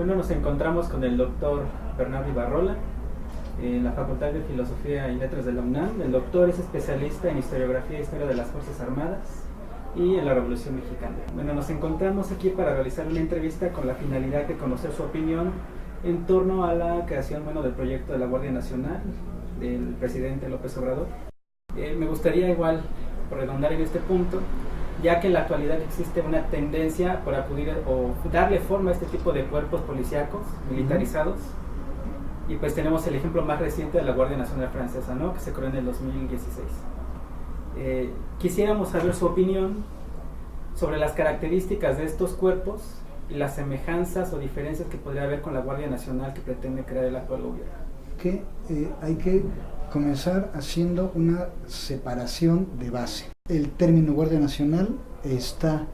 Bueno, nos encontramos con el doctor Bernardo Ibarrola en la Facultad de Filosofía y Letras de la UNAM. El doctor es especialista en historiografía e historia de las Fuerzas Armadas y en la Revolución Mexicana. Bueno, nos encontramos aquí para realizar una entrevista con la finalidad de conocer su opinión en torno a la creación del proyecto de la Guardia Nacional del presidente López Obrador. Me gustaría igual redondar en este punto, ya que en la actualidad existe una tendencia por acudir o darle forma a este tipo de cuerpos policíacos militarizados. Y pues tenemos el ejemplo más reciente de la Guardia Nacional Francesa, ¿no?, que se creó en el 2016. Quisiéramos saber su opinión sobre las características de estos cuerpos y las semejanzas o diferencias que podría haber con la Guardia Nacional que pretende crear el actual gobierno. Hay que comenzar haciendo una separación de base. El término Guardia Nacional está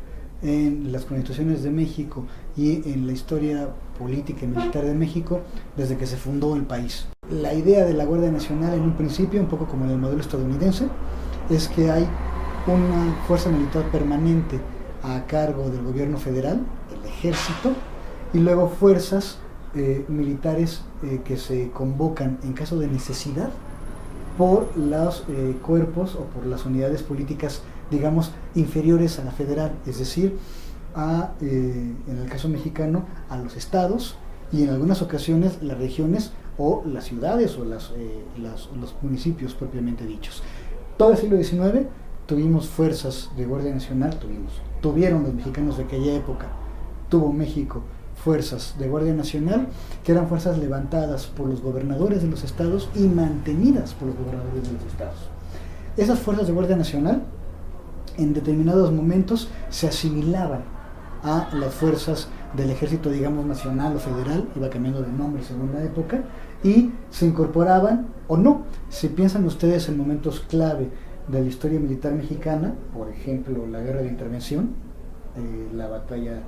en las constituciones de México y en la historia política y militar de México desde que se fundó el país. La idea de la Guardia Nacional en un principio, un poco como en el modelo estadounidense, es que hay una fuerza militar permanente a cargo del gobierno federal, el ejército, y luego fuerzas militares que se convocan en caso de necesidad por los cuerpos o por las unidades políticas, digamos, inferiores a la federal, es decir, en el caso mexicano, a los estados y en algunas ocasiones las regiones o las ciudades o los municipios propiamente dichos. Todo el siglo XIX tuvimos fuerzas de Guardia Nacional, tuvieron los mexicanos de aquella época, tuvo México fuerzas de Guardia Nacional, que eran fuerzas levantadas por los gobernadores de los estados y mantenidas por los gobernadores de los estados. Esas fuerzas de Guardia Nacional en determinados momentos se asimilaban a las fuerzas del ejército, digamos, nacional o federal, iba cambiando de nombre según la época, y se incorporaban o no. Si piensan ustedes en momentos clave de la historia militar mexicana, por ejemplo la Guerra de Intervención, la batalla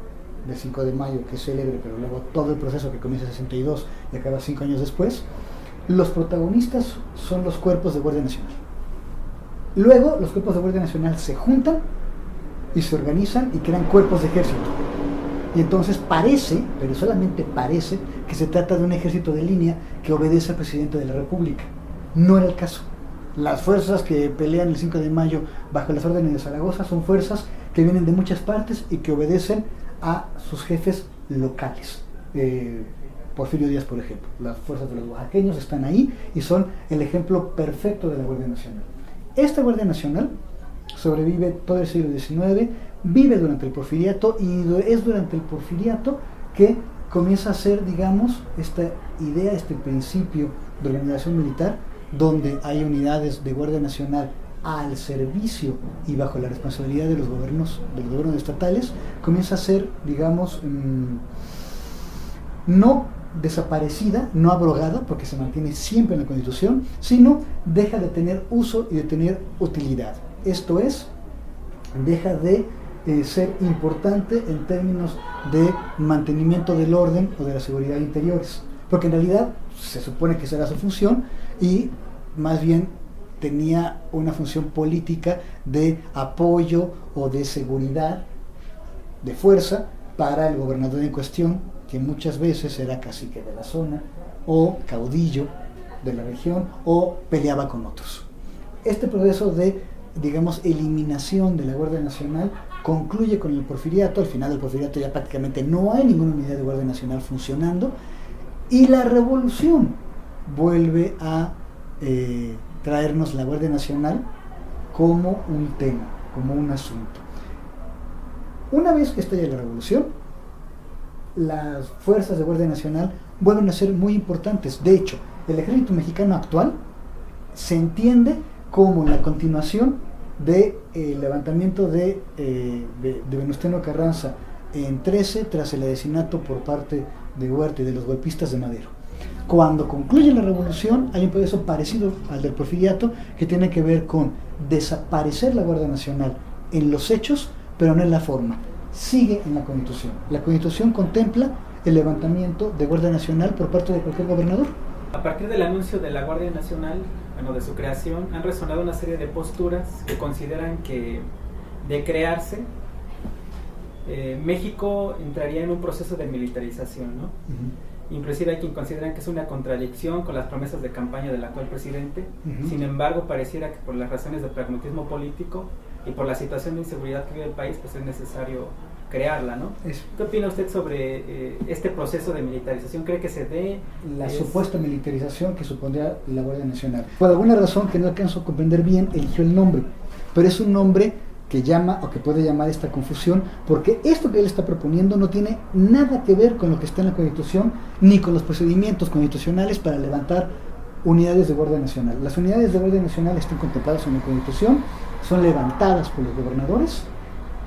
del 5 de mayo, que es célebre, pero luego todo el proceso que comienza en 62 y acaba 5 años después, los protagonistas son los cuerpos de Guardia Nacional. Luego los cuerpos de Guardia Nacional se juntan y se organizan y crean cuerpos de ejército. Y entonces parece, pero solamente parece, que se trata de un ejército de línea que obedece al presidente de la República. No era el caso. Las fuerzas que pelean el 5 de mayo bajo las órdenes de Zaragoza son fuerzas que vienen de muchas partes y que obedecen a sus jefes locales. Porfirio Díaz, por ejemplo. Las fuerzas de los oaxaqueños están ahí y son el ejemplo perfecto de la Guardia Nacional. Esta Guardia Nacional sobrevive todo el siglo XIX, vive durante el Porfiriato, y es durante el Porfiriato que comienza a ser, digamos, esta idea, este principio de organización militar, donde hay unidades de Guardia Nacional al servicio y bajo la responsabilidad de los gobiernos estatales, comienza a ser, digamos, no desaparecida, no abrogada, porque se mantiene siempre en la Constitución, sino deja de tener uso y de tener utilidad. Esto es, deja de ser importante en términos de mantenimiento del orden o de la seguridad interiores, porque en realidad se supone que esa era su función y más bien tenía una función política de apoyo o de seguridad, de fuerza para el gobernador en cuestión, que muchas veces era cacique de la zona o caudillo de la región o peleaba con otros. Este proceso de, digamos, eliminación de la Guardia Nacional concluye con el Porfiriato. Al final del Porfiriato ya prácticamente no hay ninguna unidad de Guardia Nacional funcionando, y la Revolución vuelve a traernos la Guardia Nacional como un tema, como un asunto. Una vez que estalla la Revolución, las fuerzas de Guardia Nacional vuelven a ser muy importantes. De hecho, el ejército mexicano actual se entiende como la continuación del levantamiento de Venustiano Carranza en 13, tras el asesinato por parte de Huerta y de los golpistas de Madero. Cuando concluye la Revolución, hay un proceso parecido al del Porfiriato, que tiene que ver con desaparecer la Guardia Nacional en los hechos, pero no en la forma. Sigue en la Constitución. La Constitución contempla el levantamiento de Guardia Nacional por parte de cualquier gobernador. A partir del anuncio de la Guardia Nacional, de su creación, han resonado una serie de posturas que consideran que de crearse México entraría en un proceso de militarización, ¿no? Inclusive hay quien consideran que es una contradicción con las promesas de campaña del actual presidente. Sin embargo, pareciera que por las razones de pragmatismo político y por la situación de inseguridad que vive el país, pues es necesario crearla, ¿no? ¿Qué opina usted sobre este proceso de militarización? ¿Cree que se dé? La supuesta militarización que supondría la Guardia Nacional. Por alguna razón que no alcanzo a comprender bien, eligió el nombre, pero es un nombre que llama o que puede llamar esta confusión, porque esto que él está proponiendo no tiene nada que ver con lo que está en la Constitución ni con los procedimientos constitucionales para levantar unidades de Guardia Nacional. Las unidades de Guardia Nacional están contempladas en la Constitución, son levantadas por los gobernadores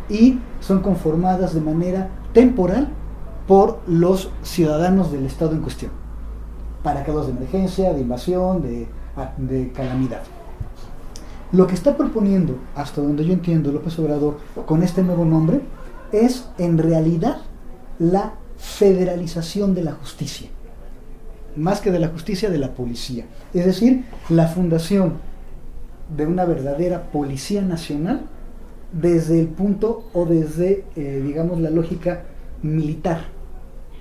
y son conformadas de manera temporal por los ciudadanos del estado en cuestión, para casos de emergencia, de invasión, de calamidad. Lo que está proponiendo, hasta donde yo entiendo, López Obrador, con este nuevo nombre, es en realidad la federalización de la justicia. Más que de la justicia, de la policía. Es decir, la fundación de una verdadera policía nacional desde el punto o desde, digamos, la lógica militar.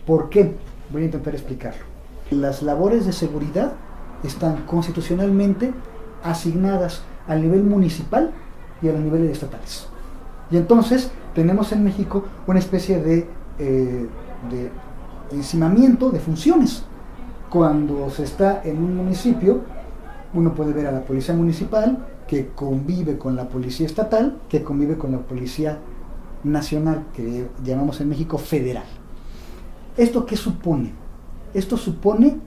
¿Por qué? Voy a intentar explicarlo. Las labores de seguridad están constitucionalmente asignadas al nivel municipal y a los niveles estatales. Y entonces tenemos en México una especie de encimamiento de funciones. Cuando se está en un municipio, uno puede ver a la policía municipal, que convive con la policía estatal, que convive con la policía nacional, que llamamos en México federal. ¿Esto qué supone? Esto supone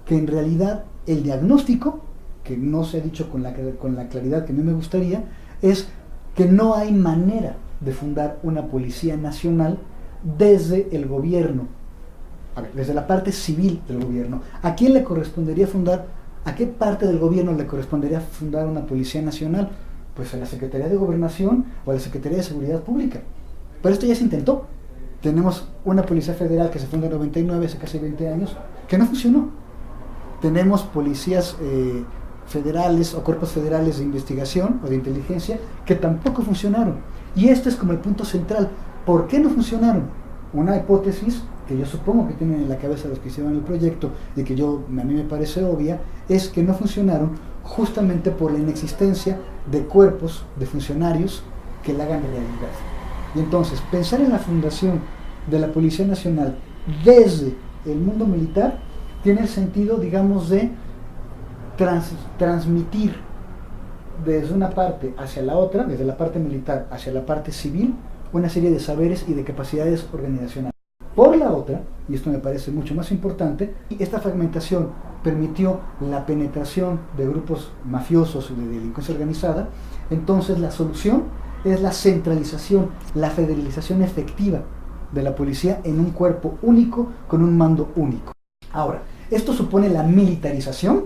que en realidad el diagnóstico, que no se ha dicho con la claridad que a mí me gustaría, es que no hay manera de fundar una policía nacional desde el gobierno, desde la parte civil del gobierno. ¿A quién le correspondería fundar? ¿A qué parte del gobierno le correspondería fundar una policía nacional? Pues a la Secretaría de Gobernación o a la Secretaría de Seguridad Pública. Pero esto ya se intentó. Tenemos una policía federal que se fundó en 99, hace casi 20 años, que no funcionó. Tenemos policías federales o cuerpos federales de investigación o de inteligencia que tampoco funcionaron. Y este es como el punto central. ¿Por qué no funcionaron? Una hipótesis que yo supongo que tienen en la cabeza los que hicieron el proyecto y que a mí me parece obvia, es que no funcionaron justamente por la inexistencia de cuerpos, de funcionarios que la hagan realidad. Y entonces, pensar en la fundación de la Policía Nacional desde el mundo militar tiene el sentido, digamos, de transmitir desde una parte hacia la otra, desde la parte militar hacia la parte civil, una serie de saberes y de capacidades organizacionales. Por la otra, y esto me parece mucho más importante, esta fragmentación permitió la penetración de grupos mafiosos y de delincuencia organizada. Entonces la solución es la centralización, la federalización efectiva de la policía en un cuerpo único, con un mando único. Ahora, ¿esto supone la militarización?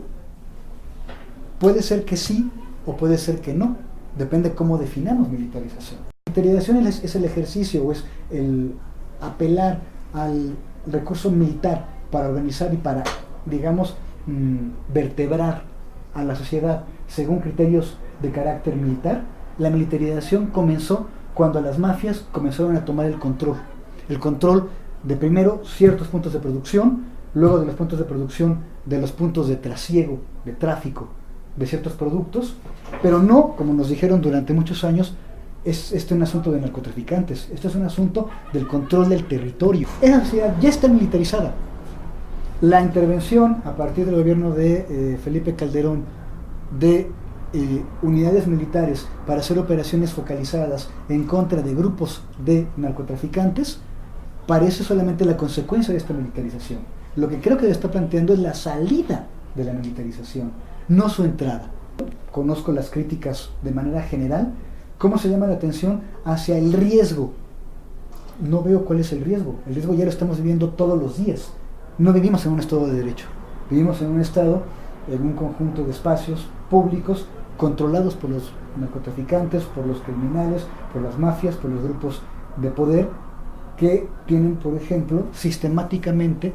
Puede ser que sí o puede ser que no, depende cómo definamos militarización. Militarización es el ejercicio o es el apelar al recurso militar para organizar y para, digamos, vertebrar a la sociedad según criterios de carácter militar. La militarización comenzó cuando las mafias comenzaron a tomar el control de primero ciertos puntos de producción, luego de los puntos de producción, de los puntos de trasiego, de tráfico de ciertos productos, pero no, como nos dijeron durante muchos años, es un asunto de narcotraficantes, esto es un asunto del control del territorio. Esa sociedad ya está militarizada. La intervención a partir del gobierno de Felipe Calderón de unidades militares para hacer operaciones focalizadas en contra de grupos de narcotraficantes parece solamente la consecuencia de esta militarización. Lo que creo que está planteando es la salida de la militarización, no su entrada. Conozco las críticas de manera general. ¿Cómo se llama la atención hacia el riesgo? No veo cuál es el riesgo. El riesgo ya lo estamos viviendo todos los días. No vivimos en un estado de derecho. Vivimos en un estado, en un conjunto de espacios públicos controlados por los narcotraficantes, por los criminales, por las mafias, por los grupos de poder que tienen, por ejemplo, sistemáticamente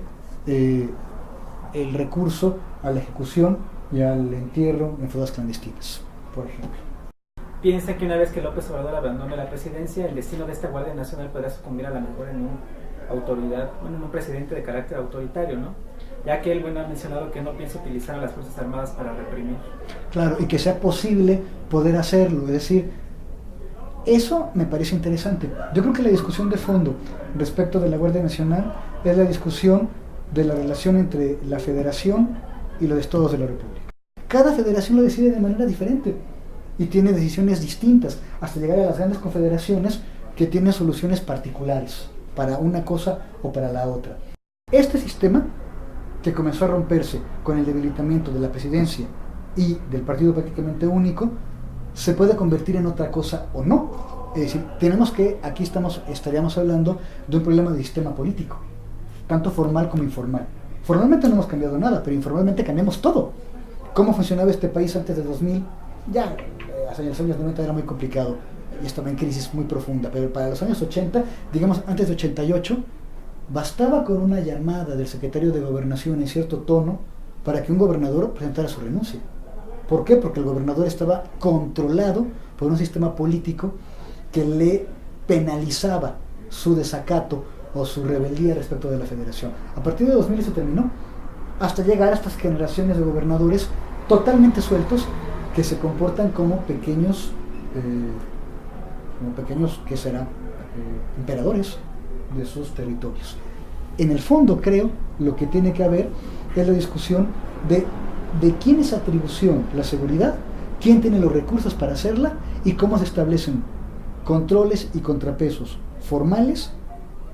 el recurso a la ejecución y al entierro en fosas clandestinas, por ejemplo. piensa que una vez que López Obrador abandone la presidencia, el destino de esta Guardia Nacional podrá sucumbir a lo mejor en en un presidente de carácter autoritario, ¿no? Ya que él, ha mencionado que no piensa utilizar a las Fuerzas Armadas para reprimir. Claro, y que sea posible poder hacerlo, es decir, eso me parece interesante. Yo creo que la discusión de fondo respecto de la Guardia Nacional es la discusión de la relación entre la Federación y los estados de la República. Cada federación lo decide de manera diferente y tiene decisiones distintas, hasta llegar a las grandes confederaciones que tienen soluciones particulares para una cosa o para la otra. Este sistema, que comenzó a romperse con el debilitamiento de la presidencia y del partido prácticamente único, se puede convertir en otra cosa o no. Es decir, aquí estaríamos hablando de un problema de sistema político, tanto formal como informal. Formalmente no hemos cambiado nada, pero informalmente cambiamos todo. ¿Cómo funcionaba este país antes de 2000? Ya, hacia los años 90 era muy complicado y estaba en crisis muy profunda, pero para los años 80, digamos antes de 88, bastaba con una llamada del secretario de Gobernación en cierto tono para que un gobernador presentara su renuncia. ¿Por qué? Porque el gobernador estaba controlado por un sistema político que le penalizaba su desacato o su rebeldía respecto de la federación. A partir de 2000 se terminó, hasta llegar a estas generaciones de gobernadores totalmente sueltos que se comportan como pequeños, ¿qué será? Emperadores de sus territorios. En el fondo, creo, lo que tiene que haber es la discusión de quién es atribución la seguridad, quién tiene los recursos para hacerla y cómo se establecen controles y contrapesos formales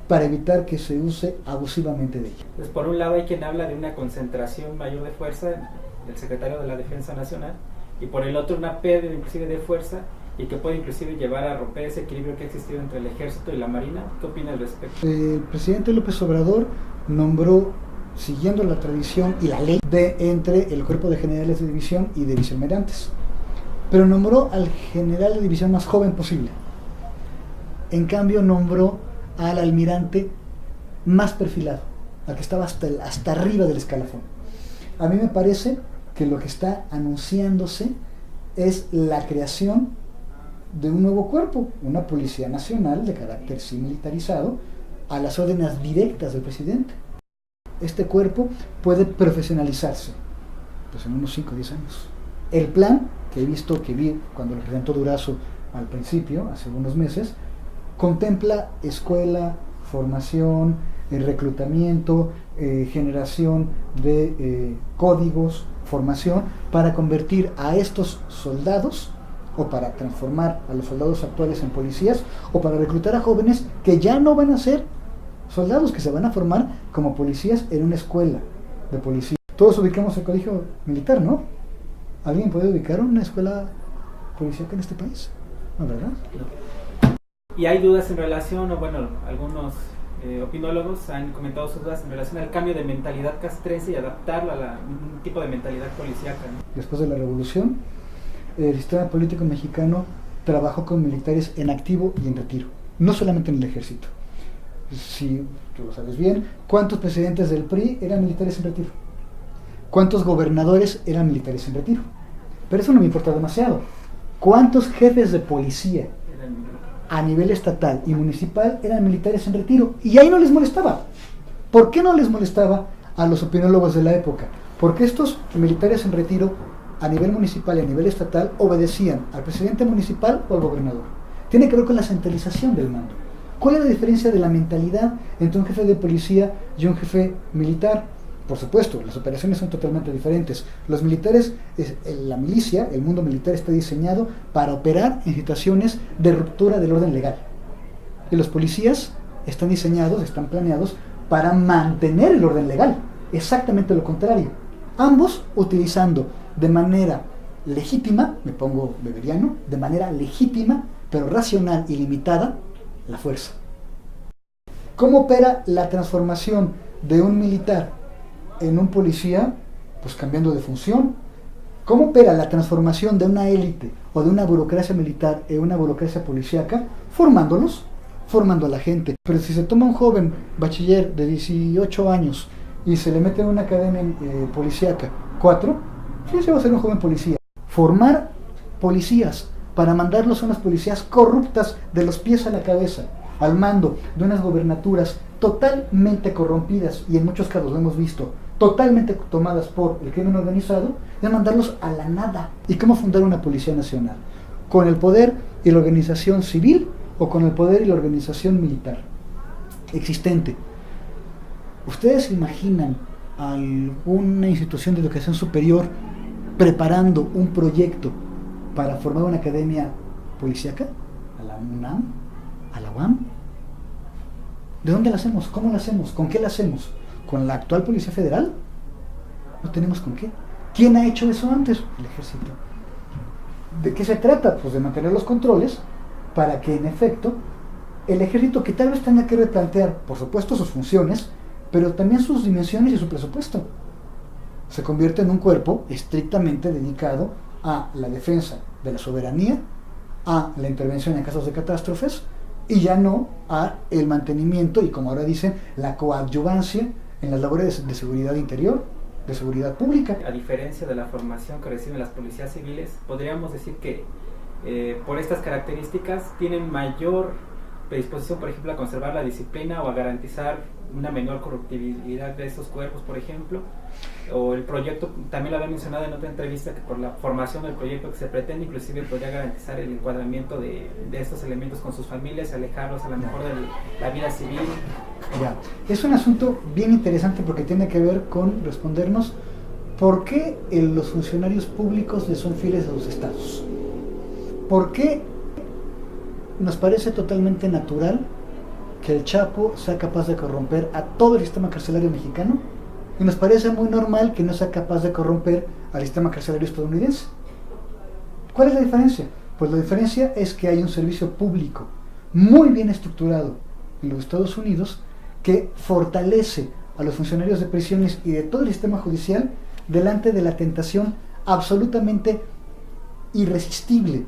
para evitar que se use abusivamente de ella. Pues por un lado hay quien habla de una concentración mayor de fuerza del secretario de la Defensa Nacional y por el otro una pérdida inclusive de fuerza y que puede inclusive llevar a romper ese equilibrio que ha existido entre el Ejército y la Marina. ¿Qué opina al respecto? El presidente López Obrador nombró, siguiendo la tradición y la ley, entre el cuerpo de generales de división y de vicealmirantes, pero nombró al general de división más joven posible. En cambio nombró al almirante más perfilado, al que estaba hasta arriba del escalafón. A mí me parece que lo que está anunciándose es la creación de un nuevo cuerpo, una policía nacional de carácter sí militarizado, a las órdenes directas del presidente. Este cuerpo puede profesionalizarse pues en unos 5 o 10 años. El plan que vi cuando lo presentó Durazo al principio, hace unos meses, contempla escuela, formación, reclutamiento, generación de códigos, formación, para convertir a estos soldados, o para transformar a los soldados actuales en policías, o para reclutar a jóvenes que ya no van a ser soldados, que se van a formar como policías en una escuela de policía. Todos ubicamos el colegio militar, ¿no? ¿Alguien puede ubicar una escuela policíaca en este país? ¿No, verdad? Y hay dudas en relación, algunos opinólogos han comentado sus dudas en relación al cambio de mentalidad castrense y adaptarlo a un tipo de mentalidad policíaca, ¿no? Después de la revolución, el sistema político mexicano trabajó con militares en activo y en retiro, no solamente en el ejército. Si tú lo sabes bien, ¿cuántos presidentes del PRI eran militares en retiro? ¿Cuántos gobernadores eran militares en retiro? Pero eso no me importa demasiado. ¿Cuántos jefes de policía a nivel estatal y municipal eran militares en retiro? Y ahí no les molestaba. ¿Por qué no les molestaba a los opinólogos de la época? Porque estos militares en retiro a nivel municipal y a nivel estatal obedecían al presidente municipal o al gobernador. Tiene que ver con la centralización del mando. ¿Cuál es la diferencia de la mentalidad entre un jefe de policía y un jefe militar? Por supuesto, las operaciones son totalmente diferentes. Los militares, la milicia, el mundo militar está diseñado para operar en situaciones de ruptura del orden legal. Y los policías están planeados para mantener el orden legal. Exactamente lo contrario. Ambos utilizando de manera legítima, me pongo beberiano, de manera legítima, pero racional y limitada, la fuerza. ¿Cómo opera la transformación de un militar en un policía? Pues cambiando de función. ¿Cómo opera la transformación de una élite o de una burocracia militar en una burocracia policíaca? Formando a la gente. Pero si se toma un joven bachiller de 18 años y se le mete en una academia policíaca 4, sí se va a ser un joven policía. Formar policías para mandarlos a unas policías corruptas de los pies a la cabeza, al mando de unas gobernaturas totalmente corrompidas, y en muchos casos lo hemos visto, totalmente tomadas por el crimen organizado, es mandarlos a la nada. ¿Y cómo fundar una policía nacional? ¿Con el poder y la organización civil o con el poder y la organización militar existente? ¿Ustedes se imaginan alguna institución de educación superior preparando un proyecto para formar una academia policíaca? ¿A la UNAM? ¿A la UAM? ¿De dónde la hacemos? ¿Cómo la hacemos? ¿Con qué la hacemos? ¿Con la actual Policía Federal? No tenemos con qué. ¿Quién ha hecho eso antes? El Ejército. ¿De qué se trata? Pues de mantener los controles para que en efecto el Ejército, que tal vez tenga que replantear, por supuesto, sus funciones, pero también sus dimensiones y su presupuesto, se convierte en un cuerpo estrictamente dedicado a la defensa de la soberanía, a la intervención en casos de catástrofes, y ya no a el mantenimiento y, como ahora dicen, la coadyuvancia en las labores de seguridad interior, de seguridad pública. A diferencia de la formación que reciben las policías civiles, podríamos decir que por estas características tienen mayor predisposición, por ejemplo, a conservar la disciplina o a garantizar una menor corruptibilidad de esos cuerpos, por ejemplo. O el proyecto, también lo había mencionado en otra entrevista, que por la formación del proyecto que se pretende, inclusive podría garantizar el encuadramiento de estos elementos con sus familias, alejarlos a lo mejor de la vida civil. Ya, es un asunto bien interesante porque tiene que ver con respondernos por qué los funcionarios públicos le son fieles a los estados. ¿Por qué nos parece totalmente natural que el Chapo sea capaz de corromper a todo el sistema carcelario mexicano? Y nos parece muy normal que no sea capaz de corromper al sistema carcelario estadounidense. ¿Cuál es la diferencia? Pues la diferencia es que hay un servicio público muy bien estructurado en los Estados Unidos que fortalece a los funcionarios de prisiones y de todo el sistema judicial delante de la tentación absolutamente irresistible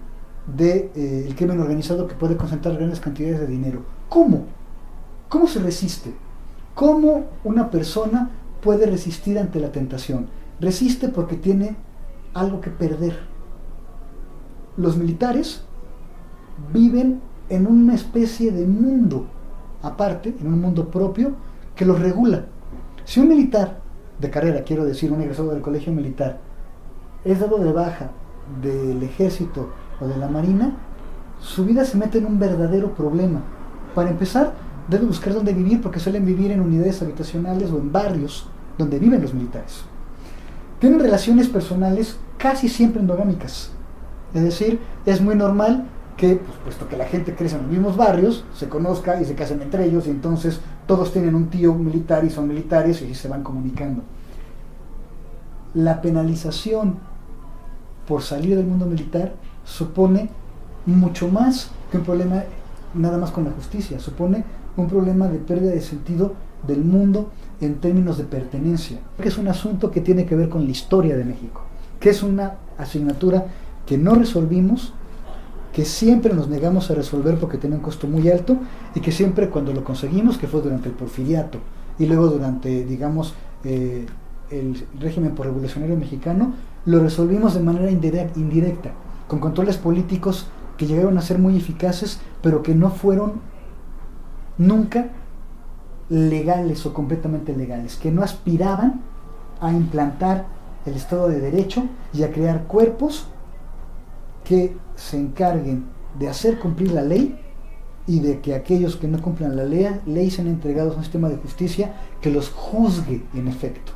del crimen organizado, que puede concentrar grandes cantidades de dinero. ¿Cómo? ¿Cómo se resiste? ¿Cómo una persona puede resistir ante la tentación? Resiste porque tiene algo que perder. Los militares viven en una especie de mundo aparte, en un mundo propio que los regula. Si un militar de carrera, quiero decir, un egresado del colegio militar, es dado de baja del ejército o de la marina, su vida se mete en un verdadero problema. Para empezar, debe buscar dónde vivir, porque suelen vivir en unidades habitacionales o en barrios donde viven los militares. Tienen relaciones personales casi siempre endogámicas. Es decir, es muy normal que, pues, puesto que la gente crece en los mismos barrios, se conozca y se casen entre ellos, y entonces todos tienen un tío militar y son militares y se van comunicando. La penalización por salir del mundo militar supone mucho más que un problema nada más con la justicia, supone un problema de pérdida de sentido del mundo en términos de pertenencia, que es un asunto que tiene que ver con la historia de México, que es una asignatura que no resolvimos, que siempre nos negamos a resolver porque tiene un costo muy alto, y que siempre cuando lo conseguimos, que fue durante el Porfiriato y luego durante, digamos, el régimen revolucionario mexicano, lo resolvimos de manera indirecta, con controles políticos que llegaron a ser muy eficaces, pero que no fueron nunca legales o completamente legales, que no aspiraban a implantar el Estado de Derecho y a crear cuerpos que se encarguen de hacer cumplir la ley, y de que aquellos que no cumplan la ley sean entregados a un sistema de justicia que los juzgue en efecto.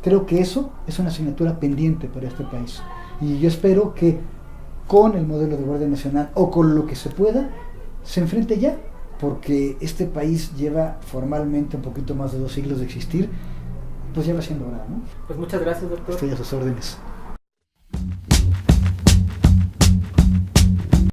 Creo que eso es una asignatura pendiente para este país, y yo espero que con el modelo de Guardia Nacional, o con lo que se pueda, se enfrente ya, porque este país lleva formalmente un poquito más de 2 siglos de existir, pues ya va siendo hora, ¿no? Pues muchas gracias, doctor. Estoy a sus órdenes.